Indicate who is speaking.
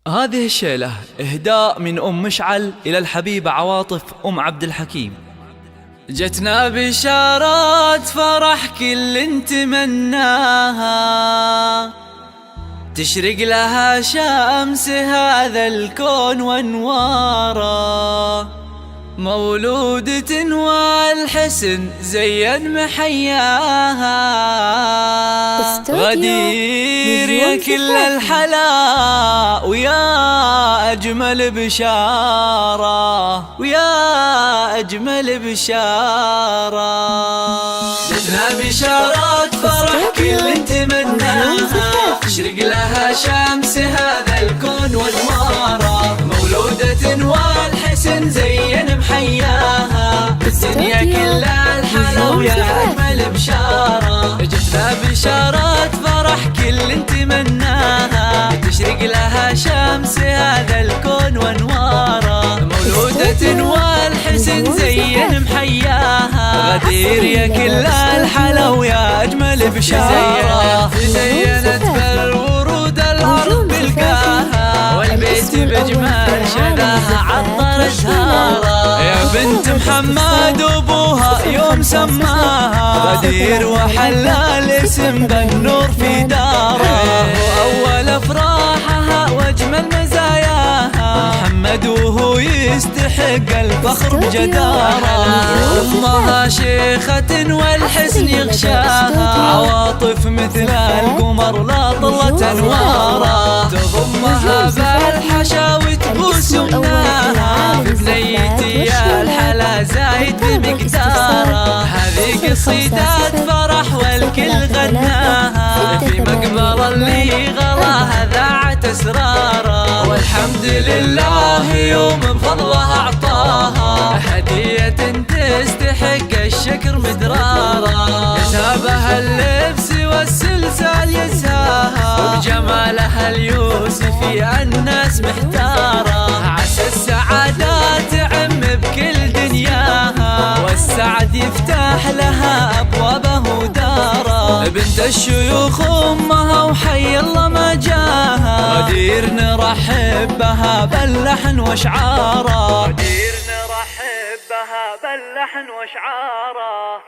Speaker 1: هذه الشيلة إهداء من أم مشعل إلى الحبيبة عواطف أم عبد الحكيم. جتنا بشارات فرح كل نتمناها، تشرق لها شمس هذا الكون وانواره، مولودة والحسن زين محياها، غدير يا كل الحلا ويا أجمل بشارة، ويا أجمل بشارة. جتنا بشارات فرح كل نتمناها، تشرق لها شمس هذا الكون وانواره، مولودة والحسن زين محياها، بالدنيا كل الحلا ويا أجمل بشارة. جتنا بشارات فرح كل نتمناها، تشرق لها شمس هذا الكون وانواره، مولودة والحسن زين محياها، غدير يا كل الحلا ويا أجمل بشارة. تزينت بالورود الأرض بالكاها، والبيت بجمال شذاها عطر زهارة، يا بنت محمد وابوها يوم سماها، غدير وحلى الاسم بالنور في داره، وأول أفراحها واجمل مزاياها، محمد وهو يستحق الفخر بجداره، أمها شيخة والحسن يغشاها، عواطف مثل القمر لا طلت أنواره، تضمها بالحشاوي تبوس يمناها، في بنيتي يا الحلا زايد بمقداره، هذه قصيدة فرح والكل غناها، في مقبرة اللي غلاها ذاعت أسراره، والحمد لله يوم بفضلها أعطاها، هدية تستحق الشكر مدرارة، يسابها اللبس والسلسال يساها، وبجمالها اليوسفي الناس محتارة، عسى السعادة تعم بكل دنياها، والسعد يفتح لها أبوابه وداره، بنت الشيوخ أمها وحي الله ما جاها، غدير نرحب بها باللحن واشعاره، غدير نرحب بها باللحن واشعاره.